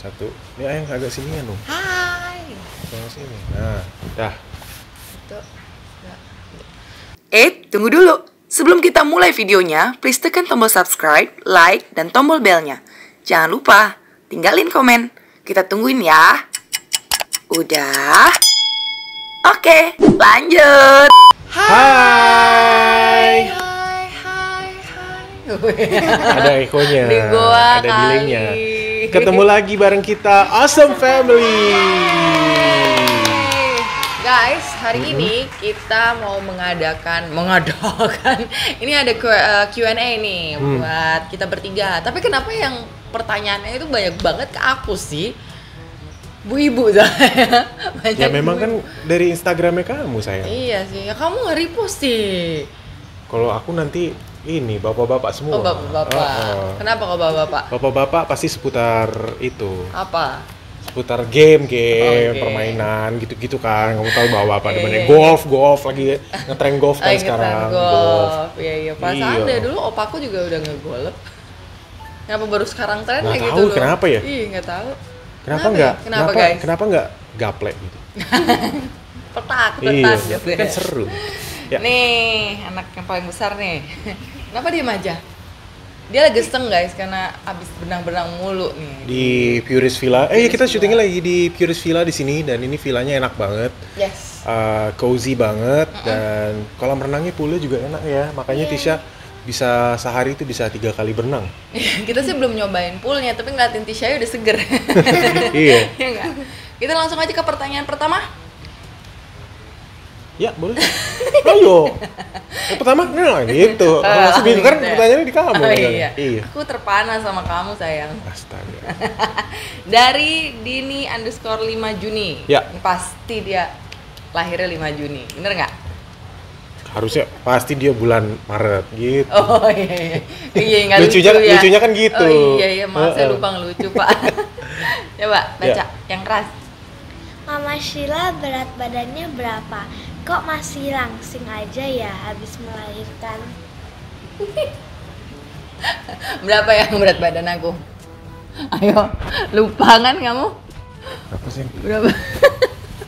Satu. Ini ayang agak sini ya, Nung. Hai. Sama sini. Nah, dah. Tunggu dulu. Sebelum kita mulai videonya, please tekan tombol subscribe, like, dan tombol belnya. Jangan lupa, tinggalin komen. Kita tungguin ya. Udah? Oke, lanjut. Hai. Ada ekonya. Di gua ada kali. delaynya. Ketemu lagi bareng kita Awesome Family. Guys, hari ini kita mau mengadakan ini ada Q&A nih buat kita bertiga. Tapi kenapa yang pertanyaannya itu banyak banget ke aku sih? Bu ibu saya. Ya memang kan dari Instagramnya kamu sayang. Iya sih, ya kamu nge-repost sih. Kalau aku nanti ini bapak-bapak semua. Oh bapak-bapak. Kenapa kok bapak-bapak? Bapak-bapak pasti seputar itu. Apa? Seputar game, Oke. permainan gitu-gitu kan. Kamu tahu bahwa apa namanya Iya. golf lagi ngetren golf kan sekarang. Golf. Iya, perasaan Iya. deh dulu opaku juga udah ngegolf. Kenapa baru sekarang trennya Nggak gitu tahu loh? kenapa ya? Ih, nggak tahu. Kenapa enggak? ya? Kenapa guys? Kenapa enggak gaplek gitu? Petak, Iya, gitu ya. kan seru. Ya. Nih, anak yang paling besar nih. Kenapa diem aja? Dia lagi geseng guys, karena abis benang-benang mulu nih. Di Puris Villa. Kita Puris syutingnya Villa. lagi di Puris Villa di sini dan ini villanya enak banget. Yes. Cozy banget dan kolam renangnya poolnya juga enak ya. Makanya Tisha bisa sehari itu bisa 3 kali berenang. Kita sih belum nyobain poolnya, tapi ngeliatin Tisha udah seger. Iya. Iya nggak? Kita langsung aja ke pertanyaan pertama. Ya boleh. Ayo. Yang pertama, nah gitu. Masih bingung kan gitu ya. pertanyaannya di kamu. Oh, kan? iya. Iya. Aku terpana sama kamu sayang. Astaga. Dari Dini_5 Juni. Ya. Ini pasti dia lahirnya 5 Juni. Bener nggak? Harusnya pasti dia bulan Maret gitu. Oh iya. Iya nggak lucu Lucunya- ya. lucunya kan gitu. Oh iya, maaf saya Heeh. lupa ngelucu Pak. Coba baca yang keras. Mama Sheila berat badannya berapa? Kok masih langsing aja ya habis melahirkan? Berapa yang berat badan aku? Ayo, lupa kan kamu? Berapa sih? Berapa?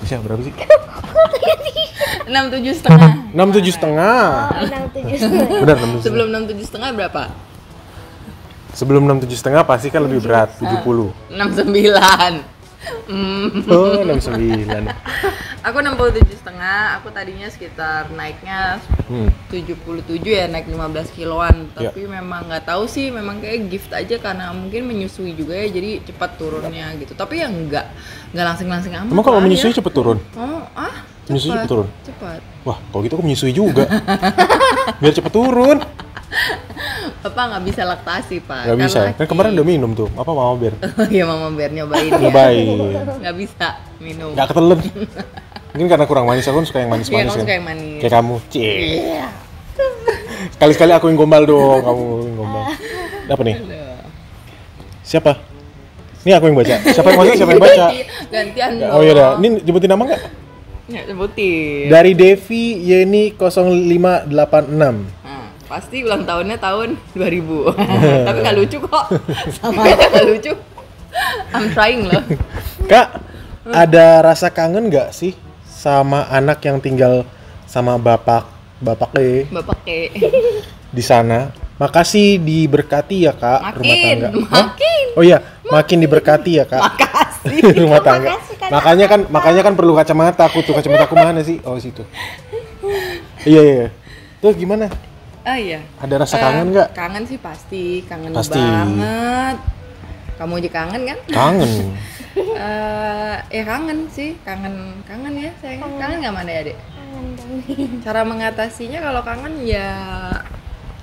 Bisa berapa sih? 67,5. 67,5. Oh, 67. Benar 67. Sebelum 67,5 berapa? Sebelum 67,5 pasti kan lebih berat, 70. 69. Oh, 69. Aku 67,5. Aku tadinya sekitar naiknya 77 ya, naik 15 kiloan. Ya. Tapi memang nggak tahu sih, memang kayak gift aja karena mungkin menyusui juga ya, jadi cepat turunnya gitu. Tapi ya nggak langsing-langsing amat. Emang kalau lah menyusui ya. cepet turun? Oh, Menyusui cepet turun? Cepat. Wah, kalau gitu aku menyusui juga. Biar cepet turun. Bapak nggak bisa laktasi Pak. Gak bisa. laki. Kan kemarin udah minum tuh. Apa Mama Bear? Oh iya, Mama Bear nyobain ya. Nyobain. Nggak bisa minum. Gak ketelen. Mungkin karena kurang manis, aku kan suka yang Iya, manis-manis kamu kan. suka yang manis. Kayak kamu. Cie. Iya. Sekali-sekali aku yang gombal dong, kamu yang gombal. Apa nih? Siapa? Ini aku yang baca. Siapa yang masuk, siapa yang baca? Gantian dong. Oh iya dah. Ini nyebutin nama nggak? Ya, sebutin. Dari Devi Yeni 0586. Pasti ulang tahunnya tahun 2000. Tapi nggak lucu kok. Sama aja nggak lucu. I'm trying loh. Kak, ada rasa kangen nggak sih sama anak yang tinggal sama bapak Bapak ke. di sana? Makasih diberkati ya Kak, rumah tangga. Hah? Makin. Oh iya, makin diberkati ya Kak. Makasih. Rumah tangga. Makasih, Kak. Makanya kan perlu kacamata. Kacamata aku mana sih? Oh situ. Iya. Tuh gimana? Oh iya. Ada rasa kangen nggak? Kangen sih pasti, kangen Pasti. banget. Kamu aja kangen kan? Kangen. Ya kangen sih, kangen ya sayang. Kangen nggak mana ya dek? Kangen dong. Cara mengatasinya kalau kangen ya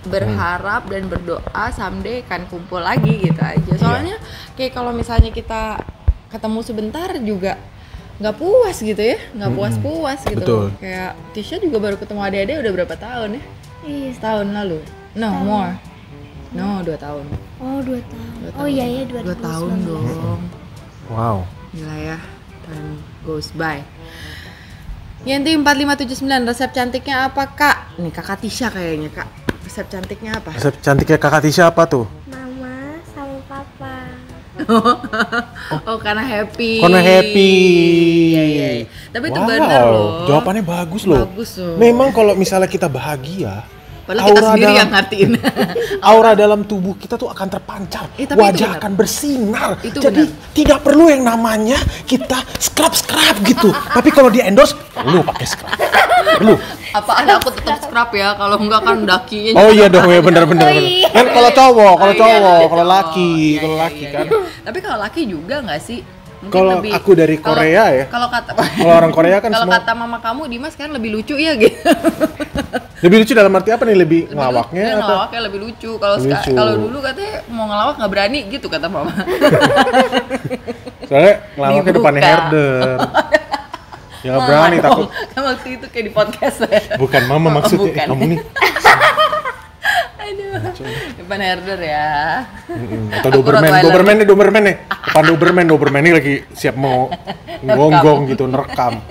berharap dan berdoa someday kan kumpul lagi gitu aja. Soalnya kayak kalau misalnya kita ketemu sebentar juga nggak puas gitu ya, nggak puas gitu. Betul. Kayak Tisha juga baru ketemu adik-adik udah berapa tahun ya? Iya. Setahun lalu? No, more. No, 2 tahun. Oh, 2 tahun. 2 Oh iya ya, 2 2019. tahun dong. Wow. Gila ya, time goes by. Yanti 4579, resep cantiknya apa kak? Nih kakak Tisha kayaknya kak. Resep cantiknya apa? Resep cantiknya Kakak Tisha apa tuh? Mama sama papa. Oh, karena happy. Karena happy. Iya. Tapi itu Wow, benar loh. jawabannya bagus loh. Bagus loh. Memang kalau misalnya kita bahagia, Padahal kita sendiri yang ngertiin. aura dalam tubuh kita tuh akan terpancar, tapi itu wajah benar. akan bersinar. Itu Jadi tidak perlu yang namanya kita scrub gitu. Tapi kalau di endorse, lu pakai scrub. Lu. Apaan aku tetap scrub ya, kalau enggak kan dakinya. Oh iya dong ya benar. iya. Kan kalau cowok, Oh, iya, kalau iya, laki, iya, kalau iya, laki iya, kan. iya. Tapi kalau laki juga nggak sih? Mungkin Kalau aku dari Korea ya. Kalau kata Kalau orang Korea kan kalau semua kata mama kamu Dimas kan lebih lucu ya gitu. lebih lucu dalam arti apa nih? Lebih ngelawaknya Iya, atau? ngelawaknya lebih lucu. Kalau Lucu. kalau dulu katanya mau ngelawak nggak berani gitu kata mama. Soalnya ngelawaknya depannya Dibuka. herder. Ya nggak Mama berani dong. takut. Kan waktu itu kayak di podcast ya. Bukan mama maksudnya. Bukan. Kamu nih. Aduh. Depan herder ya. Atau Aku Doberman nih. Depan Doberman ini lagi siap mau gonggong gitu, nerekam.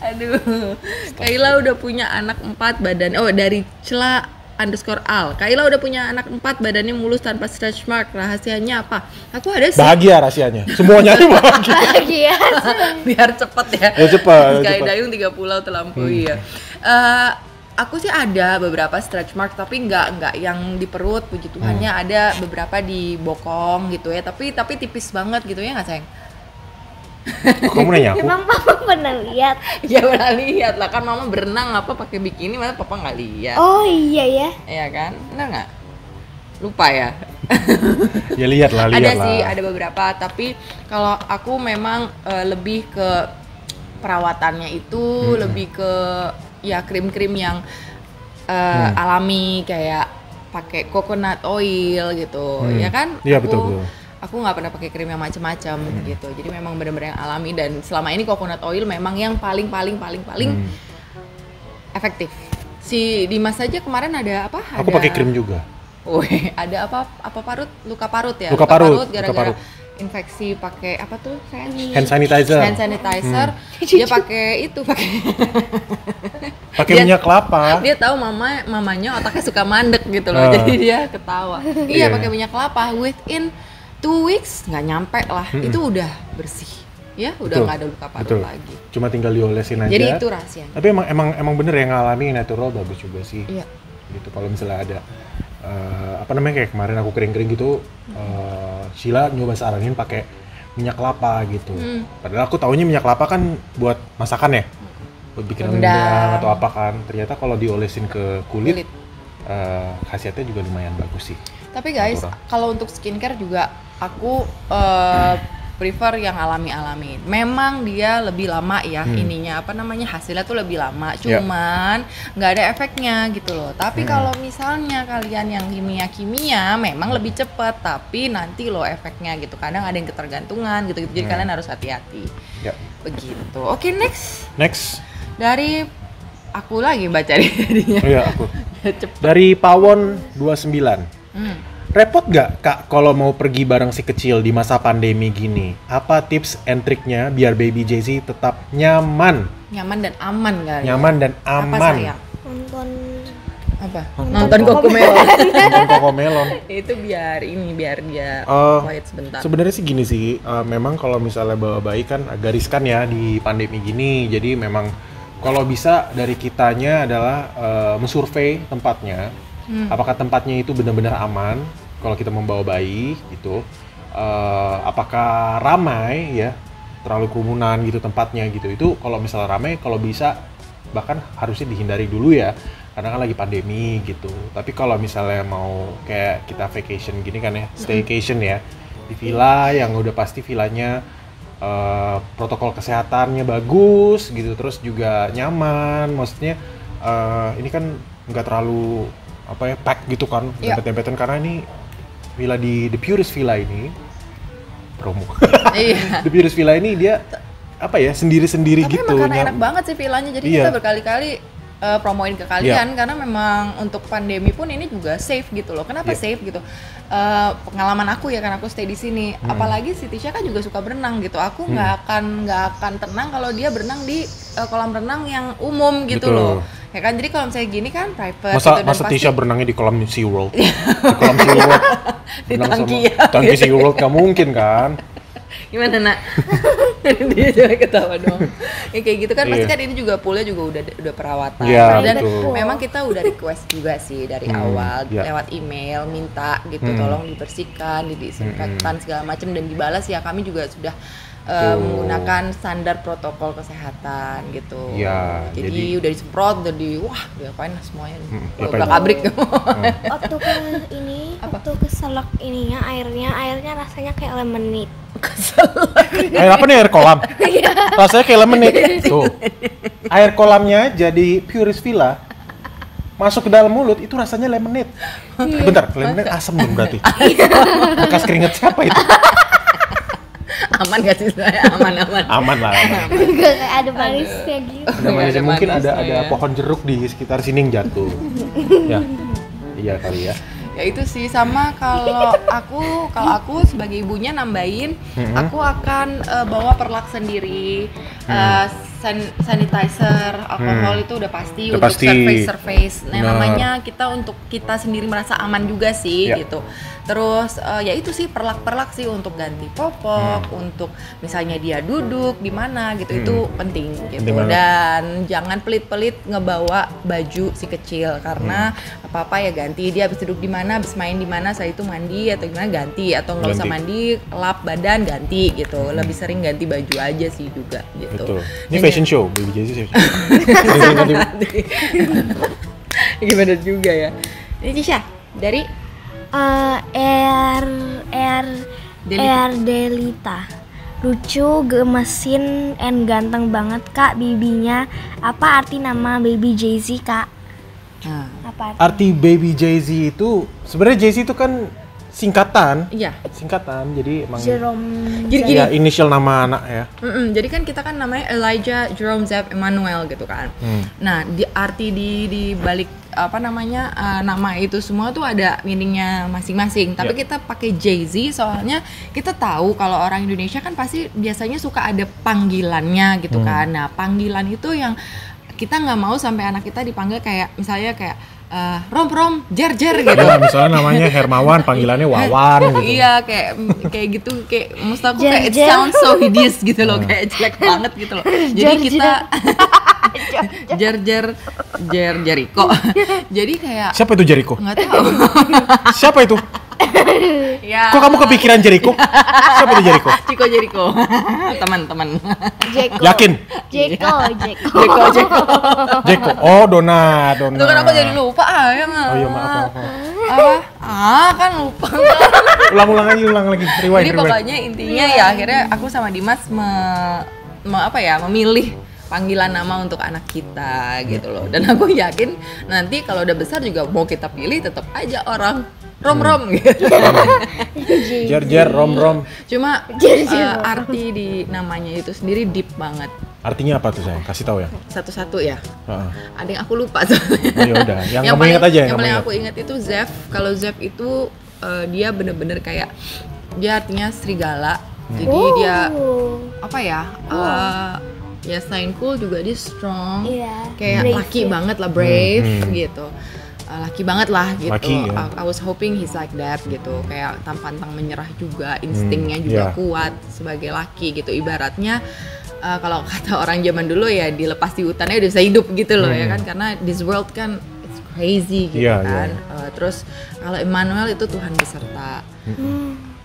Aduh. Kaila udah punya anak 4 badan. Oh, dari Cela_al. Kaila udah punya anak 4 badannya mulus tanpa stretch mark. Rahasianya apa? Aku ada sih. Bahagia rahasianya. Semuanya ini bahagia. Bahagia. Biar cepet ya. Ya cepet. Skydiving 3 pulau terlampaui ya. Aku sih ada beberapa stretch mark tapi nggak yang di perut, puji Tuhannya ada beberapa di bokong gitu ya, tapi tipis banget gitu ya nggak sayang? Kamu nanya aku? Emang papa pernah lihat? Ya pernah lihat lah kan mama berenang apa pakai bikini, mana papa nggak lihat. Oh iya ya. Iya kan, benar nggak? Lupa ya. Ya lihat lah. Ada sih, ada beberapa, tapi kalau aku memang lebih ke perawatannya itu lebih ke ya krim-krim yang alami kayak pakai coconut oil gitu, ya kan? Iya betul. Aku nggak pernah pakai krim yang macam-macam gitu. Jadi memang benar-benar yang alami dan selama ini coconut oil memang yang paling efektif. Si Dimas saja kemarin ada apa? Aku pakai krim juga. Wih, ada apa parut? Luka parut ya? Luka parut, gara-gara luka parut. infeksi pakai apa tuh? Hand sanitizer. Dia pakai Pakai minyak kelapa. Dia tahu mamanya otaknya suka mandek gitu loh. Jadi dia ketawa. Iya, pakai minyak kelapa. Within 2 weeks nggak nyampe lah. Itu udah bersih. Ya, udah nggak ada luka parut lagi. Cuma tinggal diolesin aja. Jadi itu rahasianya. Tapi emang bener yang ngalami natural bagus juga sih. Iya. Gitu kalau misalnya ada kayak kemarin aku kering-kering gitu, Sheila nyoba saranin pakai minyak kelapa gitu. Padahal aku taunya minyak kelapa kan buat masakan ya, buat bikin rendang atau apa kan. Ternyata kalau diolesin ke kulit. Khasiatnya juga lumayan bagus sih. Tapi guys, kalau untuk skincare juga aku prefer yang alami-alami. Memang dia lebih lama ya hasilnya tuh lebih lama. Cuman nggak ada efeknya gitu loh. Tapi kalau misalnya kalian yang kimia memang lebih cepat, tapi nanti loh efeknya gitu. Kadang ada yang ketergantungan gitu. Jadi kalian harus hati-hati. Ya. Begitu. Oke, next. Dari aku lagi baca jadinya. Oh iya, aku. Dari Pawon 29. Repot gak Kak kalau mau pergi bareng si kecil di masa pandemi gini? Apa tips and triknya biar baby Jay-Z tetap nyaman? Nyaman dan aman kali. Nyaman dan aman. Apa sayang? Nonton Apa? Nonton Cocomelon. Nonton Cocomelon. Itu biar dia quiet sebentar. Sebenarnya sih gini sih, memang kalau misalnya bawa bayi kan agak riskan ya di pandemi gini. Jadi memang kalau bisa dari kitanya adalah mensurvei tempatnya. Apakah tempatnya itu benar-benar aman kalau kita membawa bayi gitu, apakah ramai ya, terlalu kerumunan gitu tempatnya gitu. Itu kalau misalnya ramai, kalau bisa bahkan harusnya dihindari dulu ya, karena kan lagi pandemi gitu. Tapi kalau misalnya mau kayak kita vacation gini kan ya, staycation ya, di villa yang udah pasti villanya protokol kesehatannya bagus gitu, terus juga nyaman, maksudnya ini kan nggak terlalu pack gitu kan, dempet-dempetan, karena ini villa di The Purist Villa ini promo. The Purist Villa ini dia sendiri-sendiri gitu. Tapi emang enak banget sih villanya, jadi kita berkali-kali promoin ke kalian karena memang untuk pandemi pun ini juga safe gitu loh. Kenapa safe gitu? Pengalaman aku ya, karena aku stay di sini. Apalagi si Tisha kan juga suka berenang gitu. Aku nggak akan tenang kalau dia berenang di kolam renang yang umum gitu loh. Ya kan, jadi kalau misalnya gini kan private gitu, masa Tisha berenangnya di kolam SeaWorld? Di kolam SeaWorld di tangki tangki SeaWorld nggak mungkin kan? Gimana nak? Dia juga ketawa dong. Ya kayak gitu kan pasti Iya. kan ini juga poolnya juga udah perawatan. Iya, Dan betul. memang kita udah request juga sih dari awal iya. lewat email minta gitu tolong dibersihkan, didisinfektan segala macam dan dibalas ya kami juga sudah menggunakan standar protokol kesehatan gitu. Iya, Jadi jadi- udah disemprot, udah diapain lah semuanya. diapain? Udah kabrik. Waktu ke ini, waktu keselak ininya airnya rasanya kayak lemonade. Air apa nih, air kolam? Rasanya kayak lemonade. Tuh. Air kolamnya jadi Puris Villa. Masuk ke dalam mulut itu rasanya lemonade. Bentar, lemonade asam dong berarti. Bekas keringet siapa itu? Aman gak sih saya? Aman. Aman lah. Aman. Enggak kayak ada manisnya gitu. Ada manisnya. ada Mungkin manisnya ada ya. pohon jeruk di sekitar sini yang jatuh. Ya. Iya kali ya. Ya itu sih sama kalau aku sebagai ibunya nambahin aku akan bawa perlak sendiri, sanitizer, alkohol itu udah pasti Udah untuk pasti. surface. Nah Benar. namanya kita untuk kita sendiri merasa aman juga sih Ya. gitu. Terus ya itu sih perlak sih untuk ganti popok, untuk misalnya dia duduk di mana gitu itu penting gitu. Penting banget. Dan jangan pelit-pelit ngebawa baju si kecil karena apa-apa ya ganti, dia habis duduk di mana, habis main di mana, saya itu mandi atau gimana ganti atau nggak usah Ganti. mandi, lap badan ganti gitu. Lebih sering ganti baju aja sih juga gitu. Betul. Ini Dan fashion show, Baby Jay-Z. Sering ganti. gimana juga ya. Ini Tisha dari Air Delita. Delita. Lucu, gemesin, and ganteng banget kak bibinya. Apa arti nama baby Jay-Z kak? Nah, Apa arti? Arti Baby Jay-Z itu sebenarnya Jay-Z itu kan singkatan. iya. Singkatan. Jadi emang Jerome. Gini, ya inisial nama anak ya. jadi kan kita kan namanya Elijah Jerome Zev Emmanuel gitu kan. Nah, arti di balik apa namanya nama itu semua tuh ada meaningnya masing-masing. Tapi Ya. kita pakai Jay-Z soalnya kita tahu kalau orang Indonesia kan pasti biasanya suka ada panggilannya gitu kan. Nah, panggilan itu yang kita nggak mau sampai anak kita dipanggil kayak misalnya kayak Rom, Jer gitu. Ya, misalnya namanya Hermawan, panggilannya Wawan gitu. Iya kayak gitu kayak maksud aku Jer, kayak it Jer. sounds so hideous gitu loh kayak jelek banget gitu loh. Jadi Jer, kita Jericho. Jadi kayak Siapa itu Jericho? nggak tahu. Siapa itu? Ya. Kok kamu kepikiran Jericho? Siapa itu Jericho? Jericho. Teman-teman. Jeko. Yakin? Jeko. Jeko. Jeko. Oh, Dona. Tuh kan aku jadi lupa ya nggak? Oh iya, maaf. Apa? Kan lupa. Ulang lagi. Rewind. Jadi pokoknya intinya ya akhirnya aku sama Dimas memilih panggilan nama untuk anak kita gitu loh. Dan aku yakin nanti kalau udah besar juga mau kita pilih tetap aja orang Rom gitu. Jer, Rom. Cuma arti di namanya itu sendiri deep banget. Artinya apa tuh, sayang? Kasih tahu ya. Satu-satu ya. Heeh. Ada yang aku lupa soalnya. Oh, ya udah. Yang kamu ingat aja, yang kamu paling ingat. aku ingat itu Zev. Kalau Zev itu dia bener-bener kayak dia artinya serigala. Jadi dia apa ya? Ya selain cool juga dia strong. Iya, Kayak brave laki ya. banget lah, brave gitu. Laki banget lah gitu. Laki, ya. I was hoping he's like that gitu. Kayak pantang menyerah juga, instingnya juga iya. kuat sebagai laki gitu. Ibaratnya kalau kata orang zaman dulu ya dilepas di hutannya udah bisa hidup gitu loh ya kan, karena this world kan it's crazy gitu Iya, kan. Terus kalau Emmanuel itu Tuhan beserta.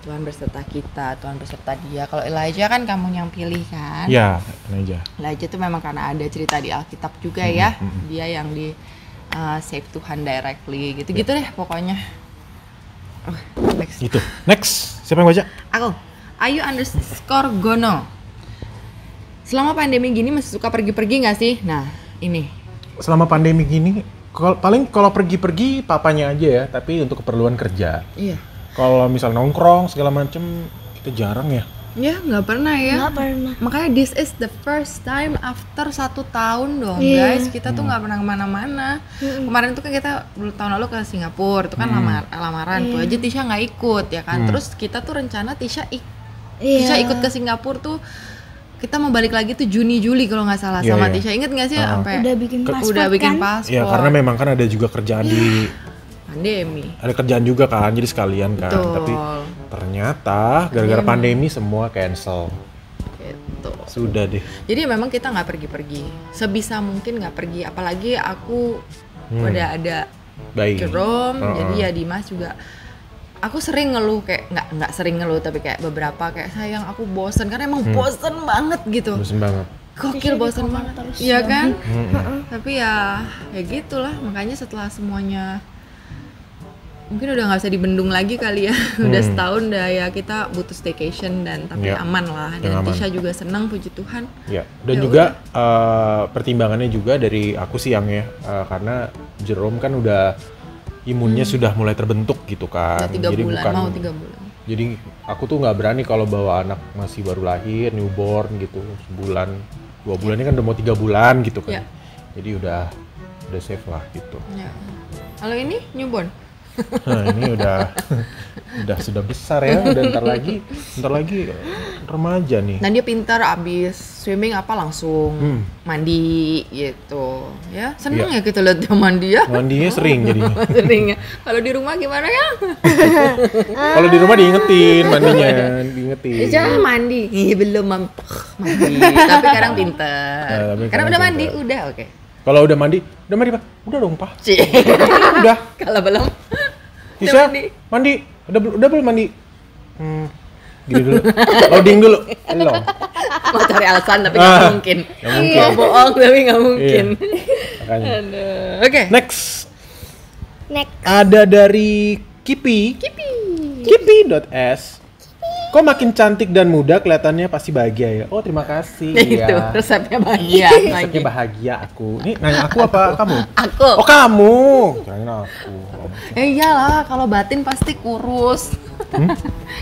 Tuhan berserta kita, Tuhan berserta dia. Kalau Elijah kan kamu yang pilih kan? Ya, ini aja. Elijah itu memang karena ada cerita di Alkitab juga ya. Dia yang di save Tuhan directly gitu-gitu deh pokoknya. Next. Gitu. Next. Siapa yang baca? Aku. Ayu_Gono. Selama pandemi gini masih suka pergi-pergi nggak sih? Nah, ini. Selama pandemi gini, paling kalau pergi-pergi papanya aja ya, tapi untuk keperluan kerja. Iya. Kalau misal nongkrong segala macem, kita jarang ya. Ya, nggak pernah ya. Nggak pernah. Makanya this is the first time after 1 tahun dong Iya. guys. Kita tuh nggak pernah kemana-mana. Kemarin tuh kan kita tahun lalu ke Singapura, itu kan lamaran tuh aja Tisha nggak ikut ya kan. Terus kita tuh rencana Tisha ikut ke Singapura tuh kita mau balik lagi tuh Juni-Juli kalau nggak salah Iya, sama iya. Tisha. Ingat nggak sih sampai Udah bikin paspor udah bikin kan? paspor. Ya karena memang kan ada juga kerjaan di pandemi. ada kerjaan juga kan, jadi sekalian kan. Betul. Tapi Ternyata gara-gara pandemi semua cancel. Gitu. Sudah deh. Jadi memang kita nggak pergi-pergi, sebisa mungkin nggak pergi. Apalagi aku udah ada Baik. Jerome, jadi ya Dimas juga. Aku sering ngeluh kayak nggak sering ngeluh tapi kayak beberapa kayak sayang aku bosen karena emang bosen banget gitu. Bosen banget. Gokil bosen banget, iya kan? Tapi ya gitulah, makanya setelah semuanya mungkin udah nggak bisa dibendung lagi kali ya. Udah setahun dah ya kita butuh staycation dan tapi aman lah. Dan aman. Tisha juga senang puji Tuhan. Ya, dan juga pertimbangannya juga dari aku sih yang karena Jerome kan udah imunnya sudah mulai terbentuk gitu kan. Udah 3 bulan, mau 3 bulan. Jadi aku tuh nggak berani kalau bawa anak masih baru lahir, newborn gitu, sebulan, 2 bulan ini kan udah mau 3 bulan gitu kan. Ya. Jadi udah safe lah gitu. Ya. Kalau ini newborn? Nah ini sudah besar ya, udah ntar lagi remaja nih. Nah dia pintar, abis swimming apa langsung mandi gitu ya. Seneng ya kita lihat dia mandi ya. Mandinya sering jadinya. Sering ya. Kalau di rumah gimana ya? Kalau di rumah diingetin mandinya, diingetin. Jangan mandi. Iya belum mandi. Tapi sekarang pintar. Karena udah mandi, udah oke. Kalau udah mandi Pak? Udah dong Pak. Cih. Udah. Kalau belum. Bisa mandi. Udah belum mandi. Gini dulu. Loading dulu. Hello. Mau cari alasan tapi nggak mungkin. Mau bohong tapi nggak mungkin. Makanya. Oke. Next. Ada dari Kipi.s. Kok makin cantik dan muda kelihatannya pasti bahagia ya. Oh terima kasih. Itu resepnya bahagia. Resepnya bahagia aku. Ini nanya aku apa kamu? Aku. Oh kamu. Kirain aku. Iyalah kalau batin pasti kurus.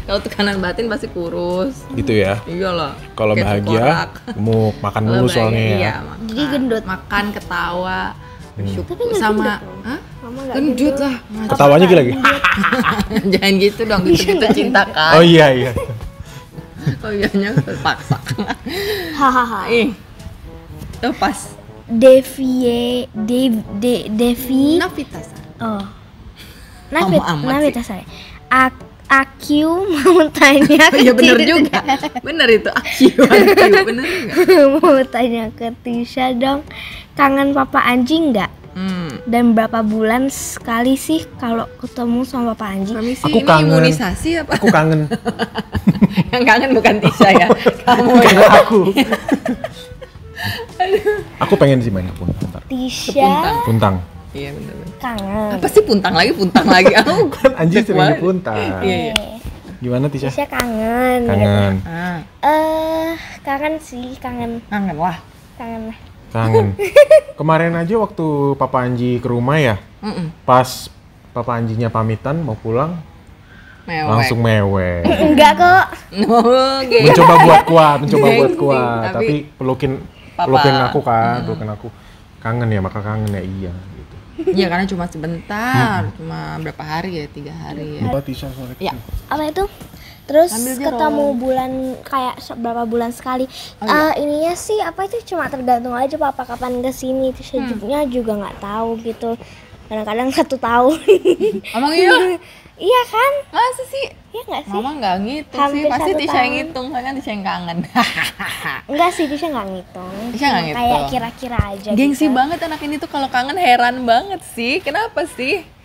Kalau tekanan batin pasti kurus. Gitu ya. Iyalah. Kalau bahagia, gemuk, makan dulu soalnya ya. Iya, Jadi gendut. Makan, ketawa, bersyukur Tapi nggak sama. gendut dong. Hah? Mama nggak Gendut lah. Ketawanya gila lagi. Jangan gitu dong, gitu cinta kan. Oh iya. Oh iyanya terpaksa. Hahaha. Tuh pas. Devi. Navita-san. Oh. Lama amat Navita saya. Aku mau tanya ke Iya bener juga. Bener itu. Aku bener enggak? mau tanya ke Tisha dong. Kangen Papa Anji nggak? Dan berapa bulan sekali sih kalau ketemu sama Papa Anji? Permisi, Aku ini kangen. imunisasi apa? Aku kangen. Yang kangen bukan Tisha ya. Kamu ya. Aku. Aku pengen sih main ke Puntang. Tisha Puntang. Iya bener. kangen. Apa sih puntang lagi? Aku Kan Anji sering di Puntang. Iya. Gimana Tisha? Tisha kangen. Kangen. Kangen sih, kangen Kangen lah. lah. Kangen. Kemarin aja waktu Papa Anji ke rumah ya, pas Papa Anjinya pamitan mau pulang, Mewek. langsung mewek. Enggak kok. Oke. Mencoba buat kuat, Gengsi, tapi pelukin aku kan, pelukin aku. Kangen ya, maka kangen ya iya gitu. Iya karena cuma sebentar, cuma berapa hari ya, 3 hari ya. Lupa Tisha soalnya. Ya. Apa itu? Terus Ambil jeruk. ketemu bulan kayak berapa bulan sekali. Ininya sih apa itu cuma tergantung aja Papa kapan kesini. Tisha juga nggak tahu gitu. Kadang-kadang 1 tahun. Emang iya? Iya kan? Masa sih? Iya nggak sih? Mama nggak ngitung Hampir sih, pasti 1 Tisha yang tahun. ngitung, soalnya kan Tisha yang kangen. Enggak sih, Tisha nggak ngitung. Tisha nggak Cuma ngitung. Kayak kira-kira aja. Gengsi gitu. banget anak ini tuh kalau kangen, heran banget sih. Kenapa sih?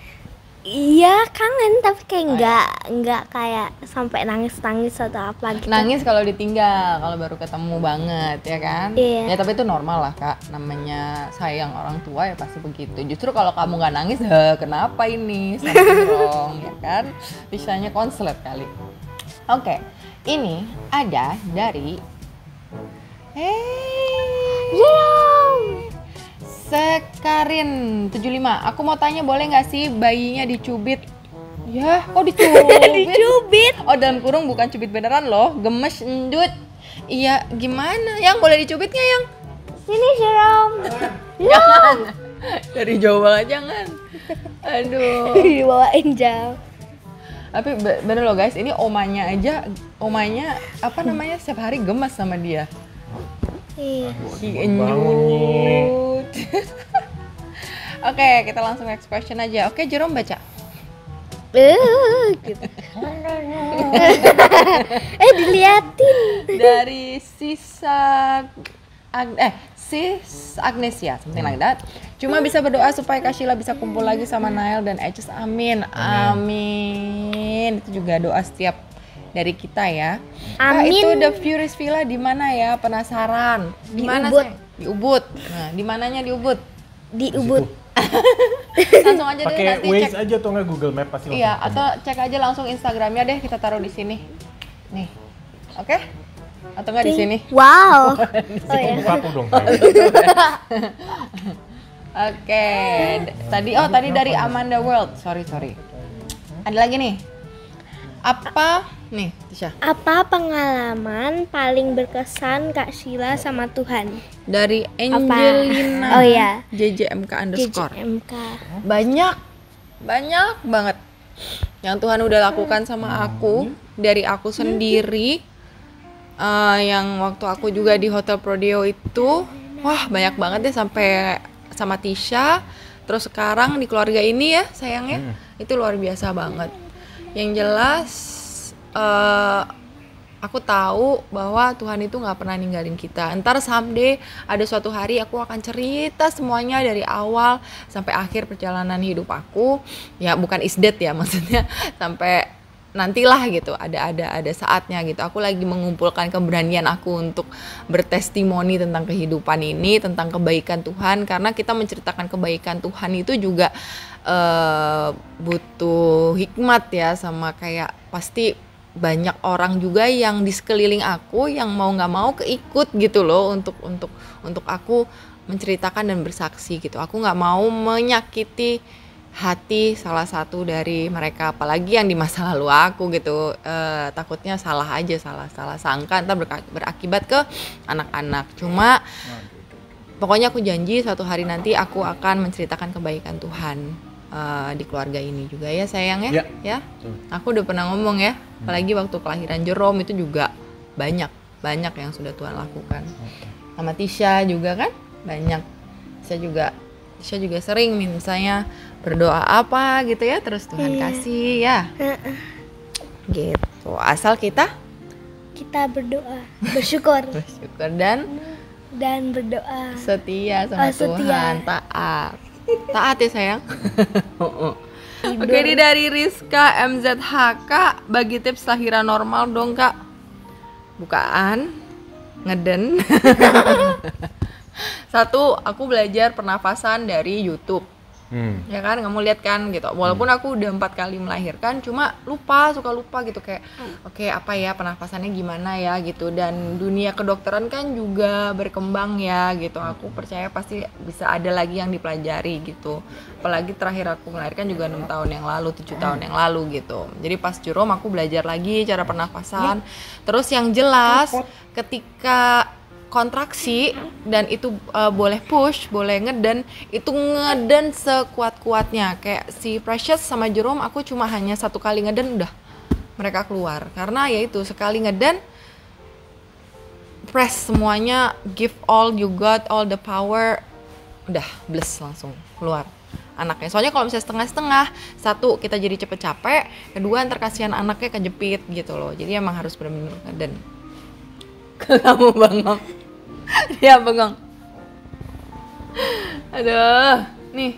Iya kangen tapi kayak nggak kayak sampai nangis atau apa gitu. Nangis kalau ditinggal, kalau baru ketemu banget ya kan? Iya. Ya tapi itu normal lah Kak, namanya sayang orang tua ya pasti begitu. Justru kalau kamu nggak nangis, kenapa ini? Something wrong ya kan? Bisanya konslet kali. Oke, ini ada dari Sekarin 75. Aku mau tanya boleh nggak sih bayinya dicubit? Ya, kok dicubit? Dicubit. Oh dalam kurung bukan cubit beneran loh, gemes endut. Iya gimana? Yang boleh dicubitnya yang? Sini Jerome. Jangan. Dari jauh banget jangan. Aduh. Dibawain jauh. Tapi bener loh guys, ini omanya apa namanya setiap hari gemes sama dia. Iya. Si endut. Oke, kita langsung next question aja. Oke, Jerome baca. gitu. Diliatin. Dari Sis Agnesia, something like that. Cuma bisa berdoa supaya Kak Sheila bisa kumpul lagi sama Nael dan Eches. Amin. Amin. Itu juga doa setiap dari kita ya. Kak, Amin. itu The Furious Villa di mana ya? Penasaran. Di mana, Ubud. sayang? Di Ubud. Nah, di mananya di Ubud? Di Ubud. Langsung aja deh Pakai nanti Waze cek. aja atau nggak Google Map pasti Iya, langsung atau cek aja langsung Instagramnya deh, kita taruh di sini. Nih. Oke? Atau nggak di sini? Wow. ketemu. Buka aku dong. Oke. Tadi dari Amanda World. Sorry. Ada lagi nih. Apa nih, Tisha? Apa pengalaman paling berkesan Kak Sheila sama Tuhan? Dari Angelina. Oh ya. JJMK underscore. JJMK. Banyak banget yang Tuhan udah lakukan sama aku, dari aku sendiri. Yang waktu aku juga di Hotel Prodeo itu, wah banyak banget deh, sampai sama Tisha. Terus sekarang di keluarga ini ya sayangnya, itu luar biasa banget. Yang jelas aku tahu bahwa Tuhan itu nggak pernah ninggalin kita. Entar someday ada suatu hari aku akan cerita semuanya dari awal sampai akhir perjalanan hidup aku. Ya bukan is dead ya, maksudnya sampai nantilah gitu, ada saatnya gitu. Aku lagi mengumpulkan keberanian aku untuk bertestimoni tentang kehidupan ini, tentang kebaikan Tuhan, karena kita menceritakan kebaikan Tuhan itu juga butuh hikmat ya, sama kayak pasti banyak orang juga yang di sekeliling aku yang mau nggak mau keikut gitu loh untuk aku menceritakan dan bersaksi gitu. Aku nggak mau menyakiti hati salah satu dari mereka, apalagi yang di masa lalu aku gitu. Takutnya salah sangka ntar berakibat ke anak-anak. Cuma pokoknya aku janji suatu hari nanti aku akan menceritakan kebaikan Tuhan di keluarga ini juga ya sayang ya. Aku udah pernah ngomong ya, apalagi waktu kelahiran Jerome itu juga banyak yang sudah Tuhan lakukan. Sama Tisha juga kan banyak. Tisha juga sering misalnya berdoa apa gitu ya, terus Tuhan kasih ya. Gitu. Asal kita berdoa, bersyukur dan berdoa. Setia sama setia. Tuhan, taat ya sayang. Oke, ini dari Rizka MZHK, bagi tips lahiran normal dong Kak. Bukaan, ngeden. Satu, aku belajar pernafasan dari YouTube. Ya kan, kamu lihat kan gitu. Walaupun aku udah 4 kali melahirkan, cuma suka lupa gitu, kayak oke, apa ya pernafasannya gimana ya gitu. Dan dunia kedokteran kan juga berkembang ya gitu. Aku percaya pasti bisa ada lagi yang dipelajari gitu. Apalagi terakhir aku melahirkan juga 6 tahun yang lalu, 7 tahun yang lalu gitu. Jadi pas Jerome aku belajar lagi cara pernafasan. Terus yang jelas ketika kontraksi dan itu boleh push, boleh ngeden, itu ngeden sekuat-kuatnya. Kayak si Precious sama Jerome, aku cuma hanya 1 kali ngeden udah mereka keluar. Karena ya itu, sekali ngeden press semuanya, give all you got, all the power, udah bless langsung keluar anaknya. Soalnya kalau misalnya setengah-setengah, satu kita jadi cepet capek, kedua ntar kasihan anaknya kejepit gitu loh. Jadi emang harus benar-benar ngeden. Kamu bengong. Dia bengong. Aduh, nih.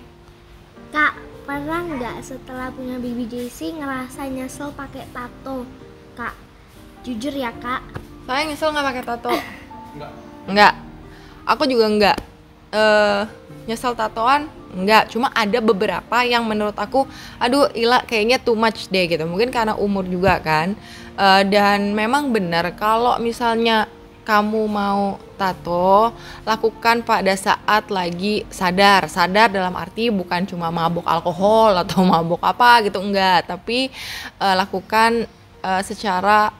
Kak, pernah nggak setelah punya baby JC ngerasa nyesel pakai tato? Kak, jujur ya Kak. Saya nyesel nggak pakai tato. Enggak. Aku juga enggak. Nyesel tatoan enggak. Cuma ada beberapa yang menurut aku, aduh Ila kayaknya too much deh gitu. Mungkin karena umur juga kan. Dan memang benar kalau misalnya kamu mau tato, lakukan pada saat lagi sadar dalam arti bukan cuma mabuk alkohol atau mabuk apa gitu, enggak, tapi lakukan secara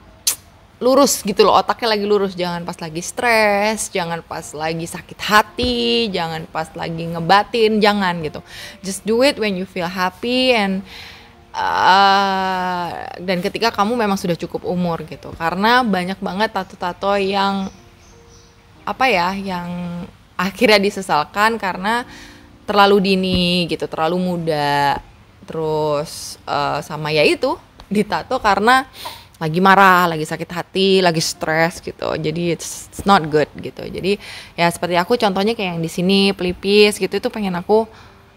lurus gitu loh, otaknya lagi lurus, jangan pas lagi stres, jangan pas lagi sakit hati, jangan pas lagi ngebatin, jangan gitu. Just do it when you feel happy dan ketika kamu memang sudah cukup umur gitu. Karena banyak banget tato-tato yang yang akhirnya disesalkan karena terlalu dini gitu, terlalu muda. terus sama ya itu ditato karena lagi marah, lagi sakit hati, lagi stres gitu. Jadi it's not good gitu. Jadi ya seperti aku contohnya kayak yang di sini pelipis gitu itu pengen aku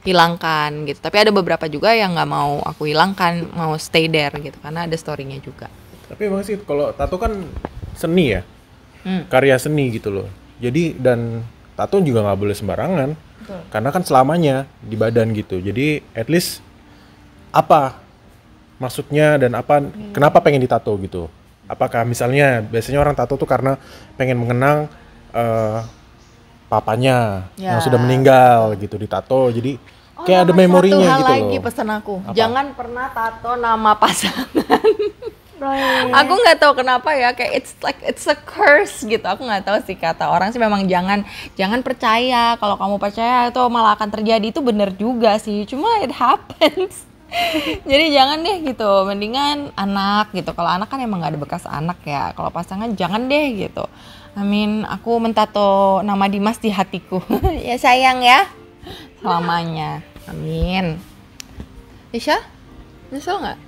hilangkan gitu. Tapi ada beberapa juga yang nggak mau aku hilangkan, mau stay there gitu karena ada story-nya juga. Tapi emang sih kalau tato kan seni ya, karya seni gitu loh. Jadi dan tato juga nggak boleh sembarangan, karena kan selamanya di badan gitu. Jadi at least apa maksudnya dan kenapa pengen ditato gitu? Apakah misalnya biasanya orang tato tuh karena pengen mengenang papanya yang sudah meninggal gitu ditato, jadi kayak ada memorinya gitu loh. Satu hal lagi pesan aku, jangan pernah tato nama pasangan. Aku nggak tahu kenapa ya, kayak it's a curse gitu. Aku nggak tahu sih, kata orang sih memang jangan percaya. Kalau kamu percaya itu malah akan terjadi, itu bener juga sih. Cuma it happens. Jadi jangan deh gitu, mendingan anak gitu. Kalau anak kan emang nggak ada bekas anak ya. Kalau pasangan jangan deh gitu. Aku mentato nama Dimas di hatiku. Ya sayang ya, selamanya. Amin. Tisha, nyesel nggak?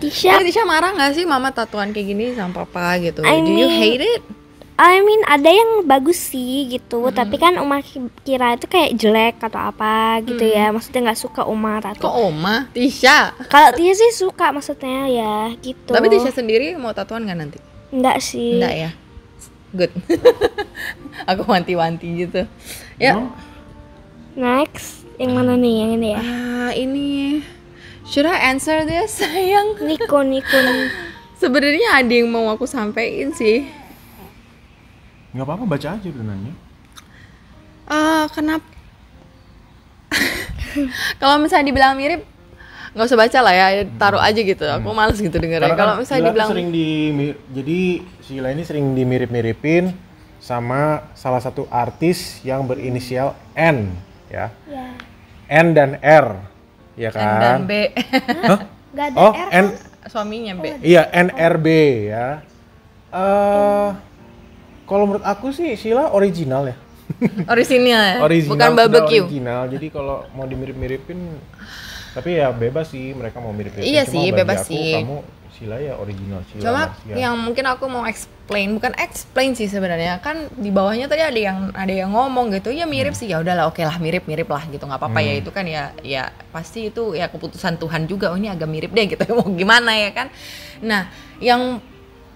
Tisha marah nggak sih mama tatoan kayak gini sama papa gitu? Do you hate it? I mean ada yang bagus sih gitu, tapi kan Uma kira itu kayak jelek atau apa gitu ya. Maksudnya nggak suka Uma tato. Kok Oma? Tisha? Kalau Tisha sih suka, maksudnya ya gitu. Tapi Tisha sendiri mau tatoan nggak nanti? Enggak sih. Enggak ya? Good. Aku wanti-wanti gitu. Ya. Next, yang mana nih? Yang ini ya? Ini. Should I answer this, sayang? Niko. Sebenarnya ada yang mau aku sampein sih. Nggak apa-apa, baca aja udah nanya. Kenapa? Kalau misalnya dibilang mirip, nggak usah baca lah ya, taruh aja gitu. Aku males gitu dengernya. Kalau misalnya dibilang jadi Sheila ini sering dimirip-miripin sama salah satu artis yang berinisial N, ya. N dan R, ya kan? N dan B. Hah? Gak ada Oh, R N. Suaminya B. Iya, NRB ya. Kalau menurut aku sih Sheila original ya. Original ya? Original, bukan barbecue. Original. Jadi kalau mau dimirip-miripin, tapi ya bebas sih mereka mau mirip-miripin. Iya sih, bebas aku, sih. Kamu Sheila ya original Sheila. Cuma Marcia. yang mungkin aku mau bukan explain sih sebenarnya, kan di bawahnya tadi ada yang ngomong gitu, ya mirip sih, ya udahlah, oke lah, mirip lah gitu, nggak apa-apa ya, itu kan ya pasti itu ya keputusan Tuhan juga. Oh ini agak mirip deh gitu, mau gimana ya kan. Nah yang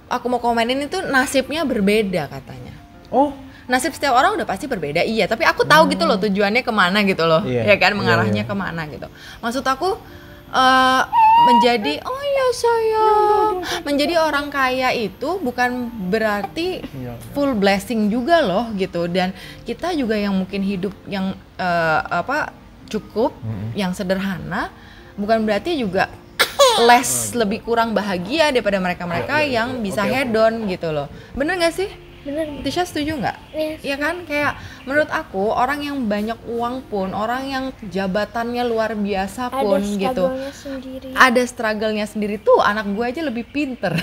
aku mau komenin itu nasibnya berbeda katanya. Oh, nasib setiap orang udah pasti berbeda, iya, tapi aku tahu gitu loh tujuannya kemana gitu loh, ya kan, mengarahnya kemana gitu. Maksud aku menjadi menjadi orang kaya itu bukan berarti full blessing juga loh gitu. Dan kita juga yang mungkin hidup yang cukup, yang sederhana, bukan berarti juga lebih kurang bahagia daripada mereka yang bisa hedon gitu loh. Bener nggak sih? Bener. Tisha setuju nggak? Yes. Iya kan, kayak menurut aku orang yang banyak uang pun, orang yang jabatannya luar biasa pun gitu, ada struggle-nya sendiri tuh. Anak gue aja lebih pinter.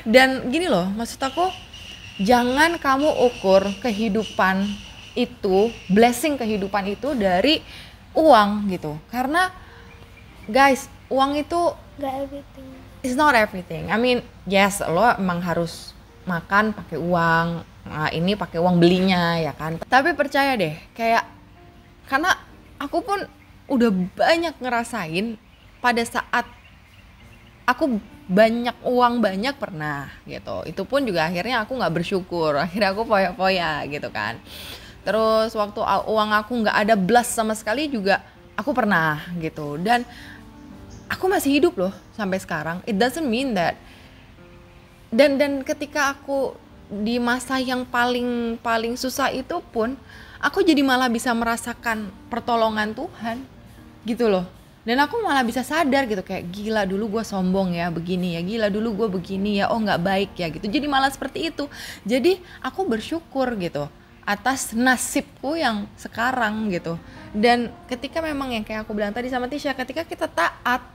Dan gini loh, maksud aku, jangan kamu ukur kehidupan itu, blessing kehidupan itu dari uang gitu. Karena guys, uang itu it's not everything. I mean, yes, lo emang harus makan pakai uang, ini pakai uang belinya ya kan. Tapi percaya deh, kayak karena aku pun udah banyak ngerasain pada saat aku banyak uang banyak pernah gitu. Itu pun juga akhirnya aku nggak bersyukur, akhirnya aku foya-foya gitu kan. Terus waktu uang aku nggak ada blas sama sekali juga aku pernah gitu. Dan aku masih hidup loh sampai sekarang. It doesn't mean that. Dan ketika aku di masa yang paling susah itu pun, aku jadi malah bisa merasakan pertolongan Tuhan gitu loh. Dan aku malah bisa sadar gitu, kayak gila dulu gue sombong ya begini ya, gila dulu gue begini ya, oh nggak baik ya gitu. Jadi malah seperti itu. Jadi aku bersyukur gitu atas nasibku yang sekarang gitu. Dan ketika memang yang kayak aku bilang tadi sama Tisha, ketika kita taat,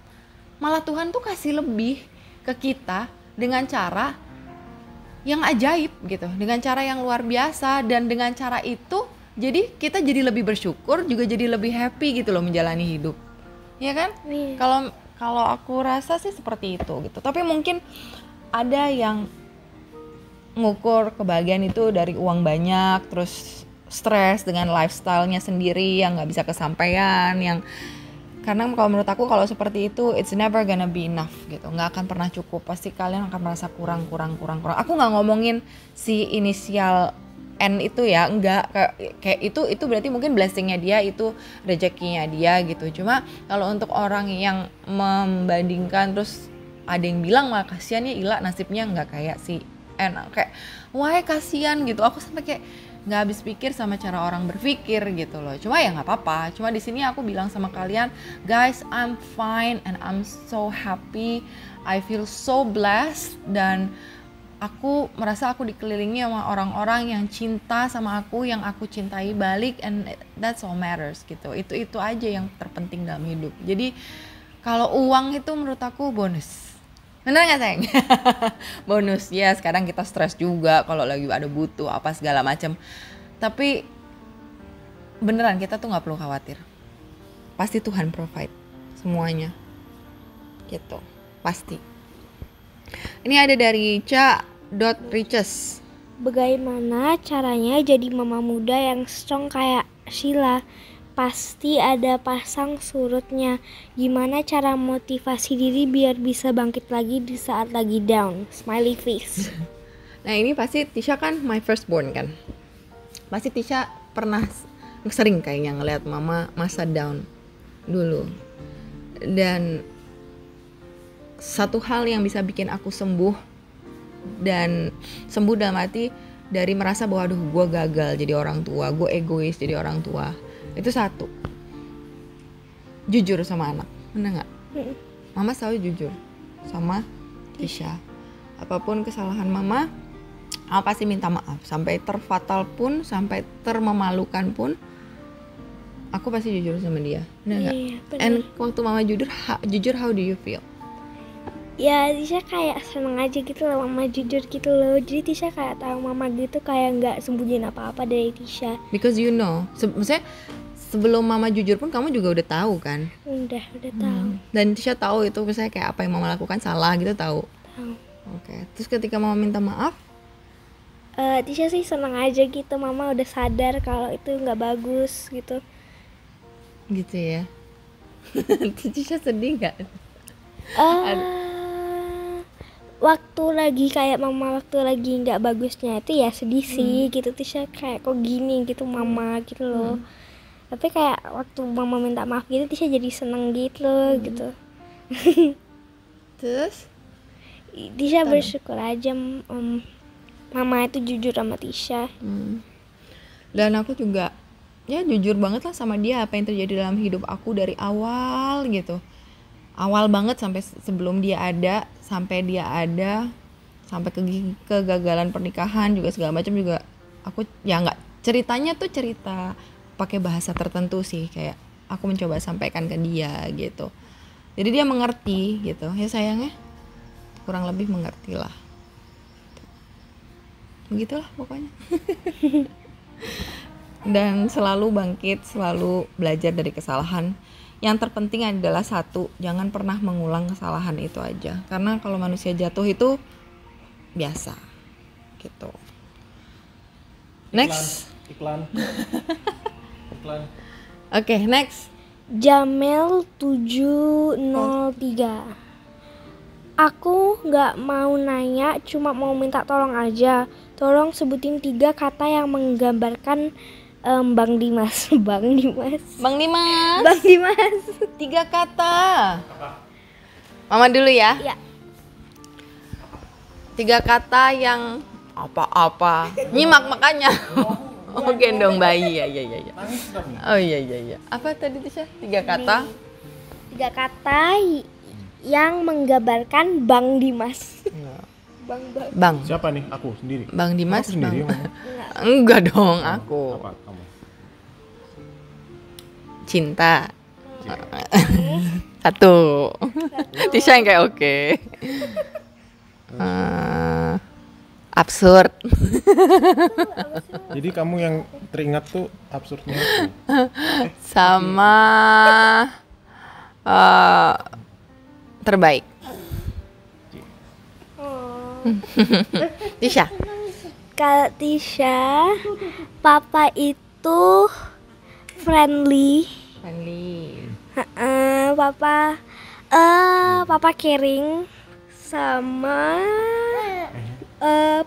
malah Tuhan tuh kasih lebih ke kita dengan cara yang ajaib gitu, dengan cara yang luar biasa. Dan dengan cara itu Jadi kita jadi lebih bersyukur, juga jadi lebih happy gitu loh menjalani hidup. Ya kan? Iya. Kalau aku rasa sih seperti itu gitu. Tapi mungkin ada yang ngukur kebahagiaan itu dari uang banyak, terus stres dengan lifestyle-nya sendiri yang nggak bisa kesampaian, yang karena kalau menurut aku kalau seperti itu it's never gonna be enough gitu, nggak akan pernah cukup, pasti kalian akan merasa kurang. Aku nggak ngomongin si inisial N itu ya, enggak, kayak itu berarti mungkin blessingnya dia, itu rezekinya dia gitu. Cuma kalau untuk orang yang membandingkan terus ada yang bilang malah kasihan ya Ila nasibnya nggak kayak si N, kayak wah kasihan gitu. Aku sampai kayak nggak habis pikir sama cara orang berpikir gitu loh. Cuma ya nggak apa-apa. Cuma di sini aku bilang sama kalian, guys, I'm fine and I'm so happy. I feel so blessed dan aku merasa aku dikelilingi sama orang-orang yang cinta sama aku, yang aku cintai balik, and that's all matters gitu. Itu aja yang terpenting dalam hidup. Jadi kalau uang itu menurut aku bonus. Bener nggak sayang? Bonus ya. Sekarang kita stres juga kalau lagi ada butuh apa segala macam. Tapi beneran kita tuh nggak perlu khawatir. Pasti Tuhan provide semuanya. Gitu. Pasti. Ini ada dari Ca.Riches. Bagaimana caranya jadi mama muda yang strong kayak Sheila? Pasti ada pasang surutnya. Gimana cara motivasi diri biar bisa bangkit lagi di saat lagi down? Smiley face. Nah ini pasti Tisha kan my firstborn kan. Pasti Tisha pernah sering kayaknya ngeliat mama masa down dulu. Dan satu hal yang bisa bikin aku sembuh, dan sembuh dalam arti dari merasa bahwa aduh gue gagal jadi orang tua, gue egois jadi orang tua, itu satu, jujur sama anak. Bener gak? Mama selalu jujur sama Tisha. Apapun kesalahan mama pasti minta maaf. Sampai terfatal pun, sampai termemalukan pun, aku pasti jujur sama dia. Bener gak? And waktu mama jujur, how do you feel? Ya Tisha kayak seneng aja gitu loh mama jujur gitu loh. Jadi Tisha kayak tahu mama gitu kayak nggak sembunyiin apa-apa dari Tisha. Because you know, maksudnya sebelum mama jujur pun kamu juga udah tahu kan? Udah tahu. Dan Tisha tahu itu misalnya kayak apa yang mama lakukan salah gitu, tahu. Oke. Terus ketika mama minta maaf, Tisha sih seneng aja gitu, mama udah sadar kalau itu nggak bagus gitu. Gitu ya. Tisha sedih nggak? Waktu lagi kayak mama waktu lagi nggak bagusnya itu ya sedih sih gitu. Tisha kayak kok gini gitu mama gitu loh. Tapi kayak waktu mama minta maaf gitu Tisha jadi seneng gitu loh gitu. Terus Tisha bersyukur aja mama itu jujur sama Tisha. Dan aku juga ya jujur banget lah sama dia apa yang terjadi dalam hidup aku dari awal gitu. Awal banget sampai sebelum dia ada, sampai dia ada, sampai kegagalan pernikahan juga segala macam juga. Aku ya nggak, ceritanya tuh cerita pakai bahasa tertentu sih, kayak aku mencoba sampaikan ke dia gitu. Jadi dia mengerti gitu. Ya sayangnya kurang lebih mengerti lah. Begitulah pokoknya. Dan selalu bangkit, selalu belajar dari kesalahan. Yang terpenting adalah satu, jangan pernah mengulang kesalahan itu aja. Karena kalau manusia jatuh itu biasa gitu. Next. Iklan. Oke, next. Jamel 703. Aku nggak mau nanya, cuma mau minta tolong aja. Tolong sebutin 3 kata yang menggambarkan Bang Dimas. Bang Dimas. 3 kata. Mama dulu ya. Iya. 3 kata yang apa-apa. Nyimak makanya. Oh, gendong bayi ya. Oh iya. Apa tadi Tisha? 3 kata. 3 kata yang menggambarkan Bang Dimas. Bang. Siapa nih? Aku sendiri. Bang Dimas. Aku sendiri. Enggak dong, aku. Apa kamu? Cinta. 1. Tisha yang kayak oke. Absurd. Jadi kamu yang teringat tuh absurdnya apa? Sama terbaik. Tisha. Kalau Tisha, papa itu friendly. Papa papa caring sama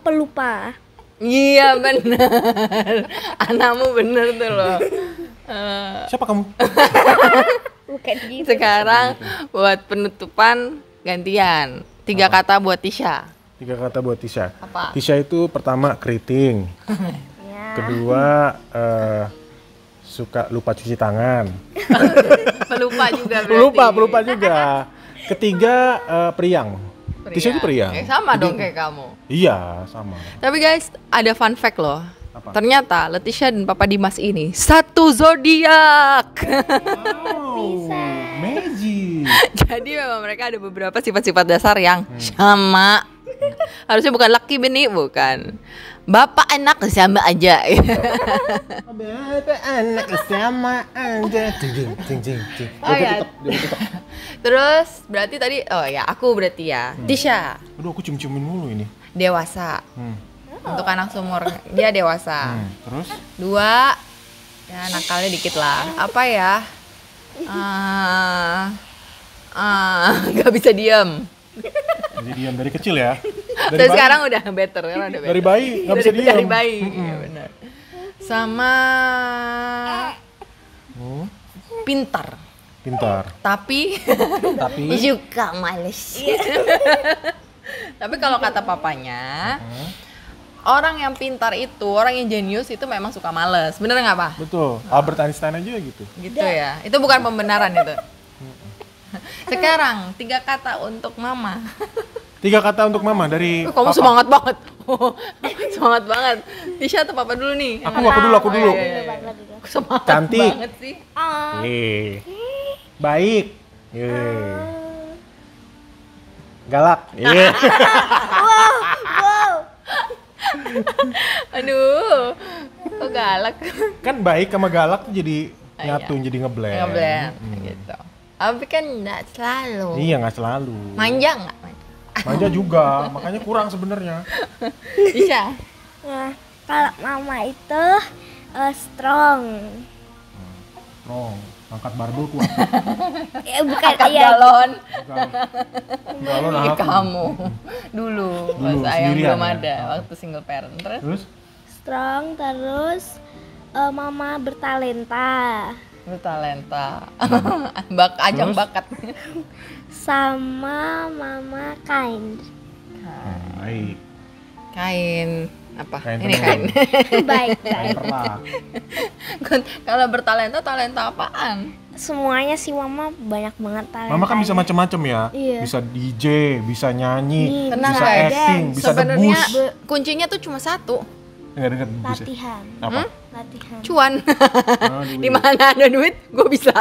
pelupa. Iya bener. Anakmu bener tuh loh. Siapa kamu? Bukan gitu. Sekarang buat penutupan gantian. 3 kata buat Tisha. 3 kata buat Tisha. Apa? Tisha itu pertama keriting. Ya. Kedua suka lupa cuci tangan. Pelupa juga berarti. Pelupa juga. Ketiga periang. Tisha itu periang. Sama dong kayak kamu. Iya, sama. Tapi guys, ada fun fact loh. Apa? Ternyata Leticia dan Papa Dimas ini satu zodiak. Wow, magic. Jadi memang mereka ada beberapa sifat-sifat dasar yang sama. Harusnya bukan laki bini, bukan. Bapak anak sama aja. Bapak anak sama aja. Jing. Oh ya. Terus berarti tadi, oh ya aku berarti ya. Tisha, Aduh, aku cium-ciumin mulu ini. dewasa. Untuk anak seumur dia dewasa. Terus? 2, ya nakalnya dikit lah. Apa ya? Gak bisa diem. Jadi diam dari kecil ya. Terus sekarang udah better, kan udah better. Dari bayi nggak bisa diam. Dari bayi, iya benar. Sama pintar. Tapi juga males. Tapi kalau kata papanya, orang yang pintar itu, orang yang jenius itu memang suka males. Bener nggak, Pak? betul. Albert Einstein aja gitu. Gitu ya. Itu bukan pembenaran itu. Sekarang 3 kata untuk mama. 3 kata untuk mama dari Kamu papa. semangat banget. Semangat banget. Tisha atau Papa dulu nih? Aku dulu. Semangat Cantik. banget sih. Baik. Galak. Aduh, kok galak. Kan baik sama galak tuh jadi nyatu, Iya. jadi ngeblend. Ngeblend gitu. Tapi kan nggak selalu. Iya, nggak selalu. Manja nggak? Manja juga, makanya kurang sebenarnya. Iya. Nah, kalau mama itu strong. Angkat barbel kuat. Ya bukan Angkat ya. galon. Galon Ini aku. kamu. Dulu pas ayang sendirian belum ya? ada waktu single parent. Terus? Strong terus mama bertalenta. Bertalenta. Ajang Terus? bakat. Sama mama kind. Baik. Kain apa? Kain Ini tenun. kain. Baik, Kain baik. perlak. Kalau bertalenta, talenta apaan? Semuanya sih mama banyak banget talenta. Mama kan bisa macam-macam ya. Iya. Bisa DJ, bisa nyanyi, Tenang, bisa guys. acting, bisa Sebenarnya debus. kuncinya tuh cuma satu, Dengar debus ya. Latihan. Apa? Latihan. cuan. Oh, duit. Di mana ada duit, gue bisa.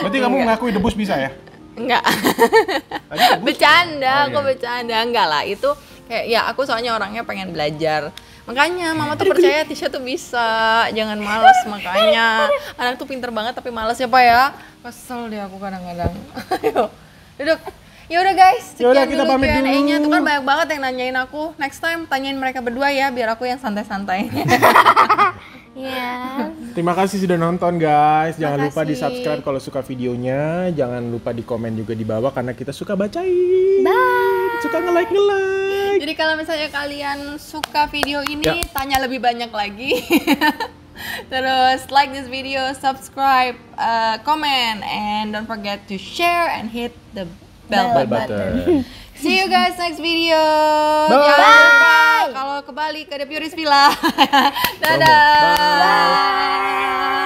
Berarti kamu mengakui debus bisa ya? Enggak. Tadi debus. Bercanda, Oh, aku iya. bercanda. Enggak lah, itu kayak ya aku soalnya orangnya pengen belajar. Makanya mama tuh percaya Tisha tuh bisa, jangan males. Makanya anak tuh pinter banget tapi males ya Pak ya. Kesel deh aku kadang-kadang. Ayo, duduk. Ya udah guys, Yaudah, sekian kita dulu pamit Q&A-nya. dulu. Tuh kan banyak banget yang nanyain aku. Next time tanyain mereka berdua ya, biar aku yang santai-santai. Iya. Terima kasih sudah nonton guys. Jangan Makasih. lupa di subscribe kalau suka videonya. Jangan lupa di komen juga di bawah karena kita suka bacain. Bye. Suka nge-like. Jadi kalau misalnya kalian suka video ini, Ya. tanya lebih banyak lagi. Terus like this video, subscribe, comment, and don't forget to share and hit the bell Bell button. button. See you guys next video. Bye. Jangan lupa kalau ke Bali ke The Puris Villa. Dadah. Bye.